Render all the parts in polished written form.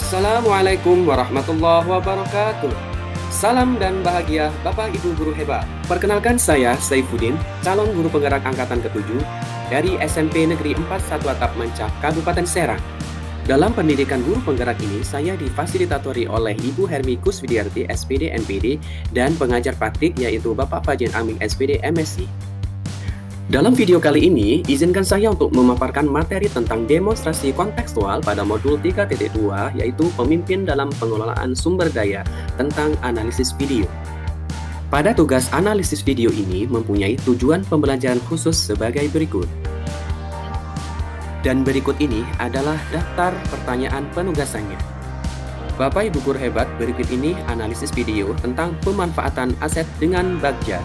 Assalamualaikum warahmatullahi wabarakatuh. Salam dan bahagia Bapak Ibu guru hebat. Perkenalkan saya Saifuddin, calon guru penggerak angkatan ke-7 dari SMP Negeri 4 1 Atap Mancah, Kabupaten Serang. Dalam pendidikan guru penggerak ini, saya difasilitatori oleh Ibu Hermi Kuswidiarti SPD MPD dan pengajar praktik yaitu Bapak Fajen Aming SPD MSc. Dalam video kali ini, izinkan saya untuk memaparkan materi tentang demonstrasi kontekstual pada modul 3.2, yaitu pemimpin dalam pengelolaan sumber daya tentang analisis video. Pada tugas analisis video ini mempunyai tujuan pembelajaran khusus sebagai berikut. Dan berikut ini adalah daftar pertanyaan penugasannya. Bapak Ibu guru hebat, berikut ini analisis video tentang pemanfaatan aset dengan bagja.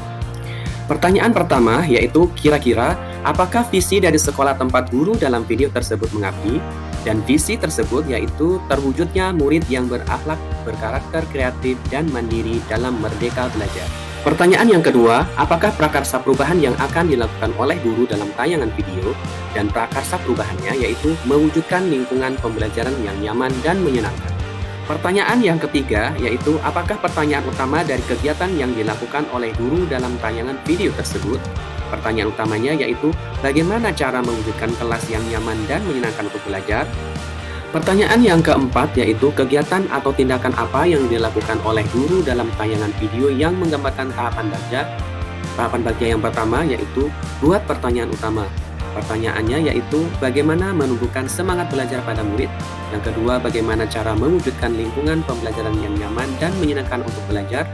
Pertanyaan pertama yaitu kira-kira apakah visi dari sekolah tempat guru dalam video tersebut mengabdi? Dan visi tersebut yaitu terwujudnya murid yang berakhlak, berkarakter kreatif, dan mandiri dalam merdeka belajar. Pertanyaan yang kedua, apakah prakarsa perubahan yang akan dilakukan oleh guru dalam tayangan video? Dan prakarsa perubahannya yaitu mewujudkan lingkungan pembelajaran yang nyaman dan menyenangkan. Pertanyaan yang ketiga yaitu apakah pertanyaan utama dari kegiatan yang dilakukan oleh guru dalam tayangan video tersebut? Pertanyaan utamanya yaitu bagaimana cara mewujudkan kelas yang nyaman dan menyenangkan untuk belajar? Pertanyaan yang keempat yaitu kegiatan atau tindakan apa yang dilakukan oleh guru dalam tayangan video yang menggambarkan tahapan bagja? Tahapan bagja yang pertama yaitu buat pertanyaan utama. Pertanyaannya yaitu bagaimana menumbuhkan semangat belajar pada murid. Yang kedua, bagaimana cara mewujudkan lingkungan pembelajaran yang nyaman dan menyenangkan untuk belajar.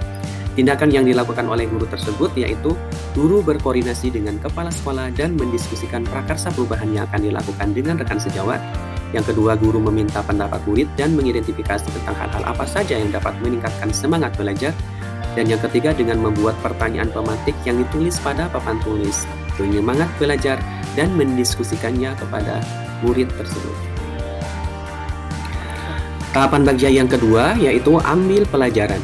Tindakan yang dilakukan oleh guru tersebut yaitu guru berkoordinasi dengan kepala sekolah dan mendiskusikan prakarsa perubahan yang akan dilakukan dengan rekan sejawat. Yang kedua, guru meminta pendapat murid dan mengidentifikasi tentang hal-hal apa saja yang dapat meningkatkan semangat belajar. Dan yang ketiga, dengan membuat pertanyaan pematik yang ditulis pada papan tulis penyemangat belajar dan mendiskusikannya kepada murid tersebut. Tahapan bagja yang kedua yaitu ambil pelajaran.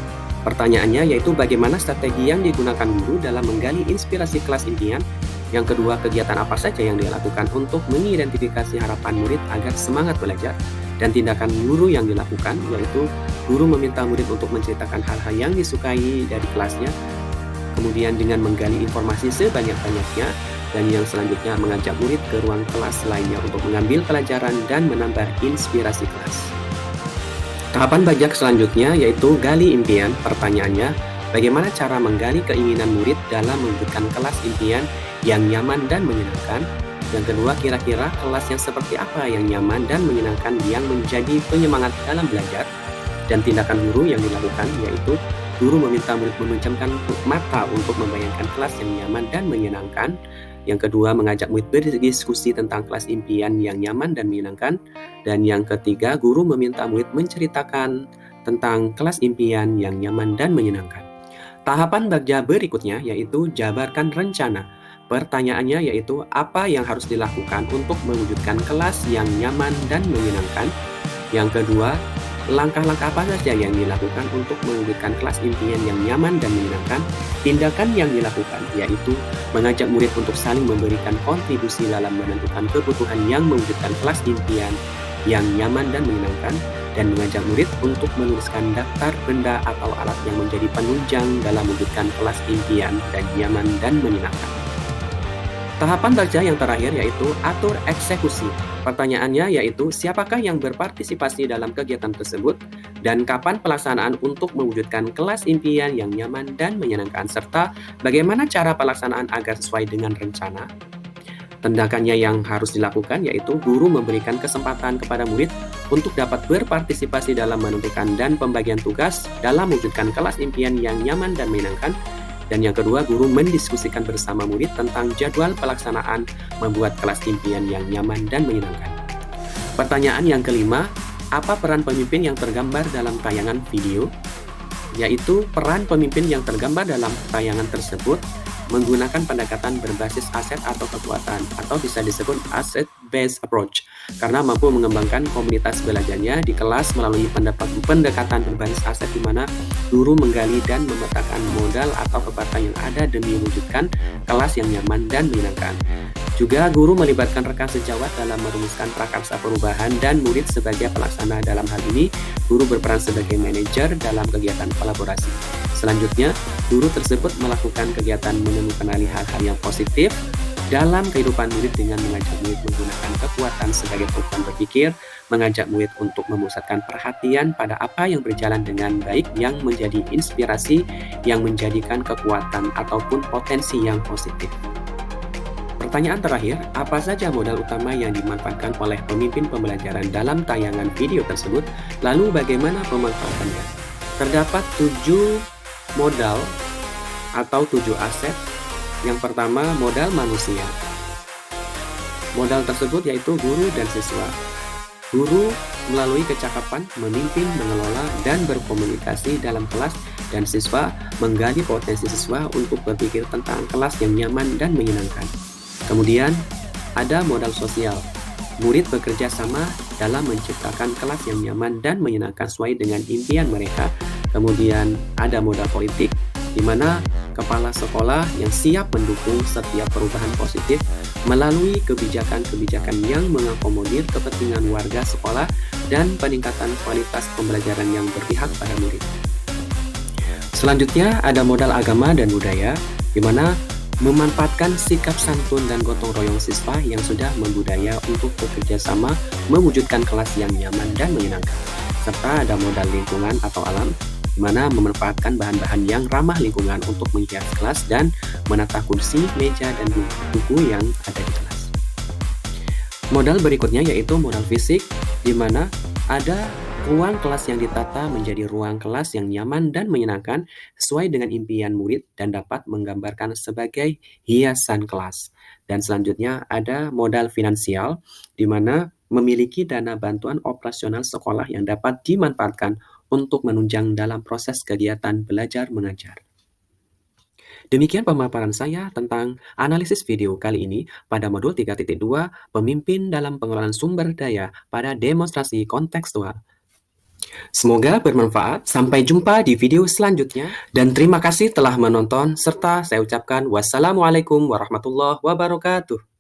Pertanyaannya yaitu bagaimana strategi yang digunakan guru dalam menggali inspirasi kelas impian. Yang kedua, kegiatan apa saja yang dilakukan untuk mengidentifikasi harapan murid agar semangat belajar. Dan tindakan guru yang dilakukan yaitu guru meminta murid untuk menceritakan hal-hal yang disukai dari kelasnya. Kemudian dengan menggali informasi sebanyak-banyaknya. Dan yang selanjutnya mengajak murid ke ruang kelas lainnya untuk mengambil pelajaran dan menambah inspirasi kelas. Tahapan bagja selanjutnya yaitu gali impian. Pertanyaannya, bagaimana cara menggali keinginan murid dalam mewujudkan kelas impian yang nyaman dan menyenangkan? Yang kedua, kira-kira kelas yang seperti apa yang nyaman dan menyenangkan yang menjadi penyemangat dalam belajar? Dan tindakan guru yang dilakukan yaitu guru meminta murid memejamkan mata untuk membayangkan kelas yang nyaman dan menyenangkan. Yang kedua, mengajak murid berdiskusi tentang kelas impian yang nyaman dan menyenangkan. Dan yang ketiga, guru meminta murid menceritakan tentang kelas impian yang nyaman dan menyenangkan. Tahapan bagja berikutnya yaitu jabarkan rencana. Pertanyaannya yaitu apa yang harus dilakukan untuk mewujudkan kelas yang nyaman dan menyenangkan. Yang kedua, langkah-langkah apa saja yang dilakukan untuk mewujudkan kelas impian yang nyaman dan menyenangkan. Tindakan yang dilakukan yaitu mengajak murid untuk saling memberikan kontribusi dalam menentukan kebutuhan yang mewujudkan kelas impian yang nyaman dan menyenangkan, dan mengajak murid untuk menuliskan daftar benda atau alat yang menjadi penunjang dalam mewujudkan kelas impian dan nyaman dan menyenangkan. Tahapan bagja yang terakhir yaitu atur eksekusi. Pertanyaannya yaitu siapakah yang berpartisipasi dalam kegiatan tersebut dan kapan pelaksanaan untuk mewujudkan kelas impian yang nyaman dan menyenangkan, serta bagaimana cara pelaksanaan agar sesuai dengan rencana. Tindakannya yang harus dilakukan yaitu guru memberikan kesempatan kepada murid untuk dapat berpartisipasi dalam menentukan dan pembagian tugas dalam mewujudkan kelas impian yang nyaman dan menyenangkan. Dan yang kedua, guru mendiskusikan bersama murid tentang jadwal pelaksanaan membuat kelas impian yang nyaman dan menyenangkan. Pertanyaan yang kelima, apa peran pemimpin yang tergambar dalam tayangan video? Yaitu peran pemimpin yang tergambar dalam tayangan tersebut menggunakan pendekatan berbasis aset atau kekuatan, atau bisa disebut asset-based approach, karena mampu mengembangkan komunitas belajarnya di kelas melalui pendekatan berbasis aset di mana guru menggali dan memetakan modal atau kekuatan yang ada demi mewujudkan kelas yang nyaman dan menyenangkan. Juga guru melibatkan rekan sejawat dalam merumuskan prakarsa perubahan dan murid sebagai pelaksana. Dalam hal ini, guru berperan sebagai manajer dalam kegiatan kolaborasi. Selanjutnya, guru tersebut melakukan kegiatan mengenali hal-hal yang positif dalam kehidupan murid dengan mengajak murid menggunakan kekuatan sebagai kekuatan berpikir, mengajak murid untuk memusatkan perhatian pada apa yang berjalan dengan baik yang menjadi inspirasi yang menjadikan kekuatan ataupun potensi yang positif. Pertanyaan terakhir, apa saja modal utama yang dimanfaatkan oleh pemimpin pembelajaran dalam tayangan video tersebut? Lalu bagaimana pemanfaatannya? Terdapat 7 modal atau 7 aset. Yang pertama, modal manusia. Modal tersebut yaitu guru dan siswa. Guru melalui kecakapan memimpin, mengelola, dan berkomunikasi dalam kelas, dan siswa menggali potensi siswa untuk berpikir tentang kelas yang nyaman dan menyenangkan. Kemudian ada modal sosial. Murid bekerja sama dalam menciptakan kelas yang nyaman dan menyenangkan sesuai dengan impian mereka. Kemudian ada modal politik, di mana kepala sekolah yang siap mendukung setiap perubahan positif melalui kebijakan-kebijakan yang mengakomodir kepentingan warga sekolah dan peningkatan kualitas pembelajaran yang berpihak pada murid. Selanjutnya ada modal agama dan budaya, di mana memanfaatkan sikap santun dan gotong royong siswa yang sudah membudaya untuk bekerja sama mewujudkan kelas yang nyaman dan menyenangkan. Serta ada modal lingkungan atau alam, di mana memanfaatkan bahan-bahan yang ramah lingkungan untuk menghias kelas dan menata kursi, meja, dan buku yang ada di kelas. Modal berikutnya yaitu modal fisik, di mana ada ruang kelas yang ditata menjadi ruang kelas yang nyaman dan menyenangkan sesuai dengan impian murid dan dapat menggambarkan sebagai hiasan kelas. Dan selanjutnya ada modal finansial, di mana memiliki dana bantuan operasional sekolah yang dapat dimanfaatkan untuk menunjang dalam proses kegiatan belajar mengajar. Demikian pemaparan saya tentang analisis video kali ini pada modul 3.2 Pemimpin dalam Pengelolaan Sumber Daya pada demonstrasi kontekstual. Semoga bermanfaat. Sampai jumpa di video selanjutnya. Dan terima kasih telah menonton, serta saya ucapkan wassalamualaikum warahmatullahi wabarakatuh.